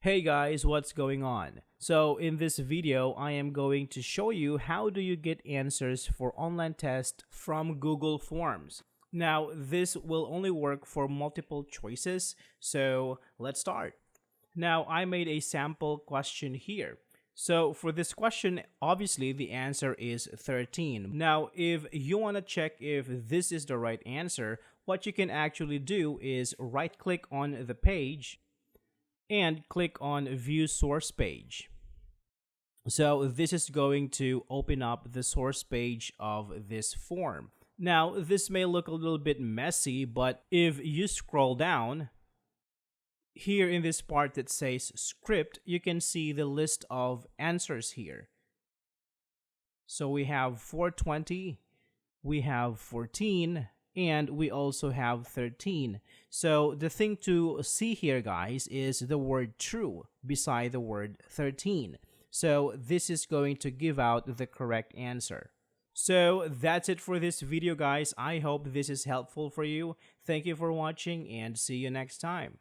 Hey guys, what's going on? So in this video, I am going to show you how do you get answers for online tests from Google Forms. Now, this will only work for multiple choices, so let's start. Now, I made a sample question here. So for this question, obviously the answer is 13. Now, if you want to check if this is the right answer, what you can actually do is right click on the page and click on View Source Page. So this is going to open up the source page of this form. Now, this may look a little bit messy, but if you scroll down, here in this part that says script, you can see the list of answers here. So we have 420, we have 14, and we also have 13. So the thing to see here, guys, is the word true beside the word 13. So this is going to give out the correct answer. So that's it for this video, guys. I hope this is helpful for you. Thank you for watching and see you next time.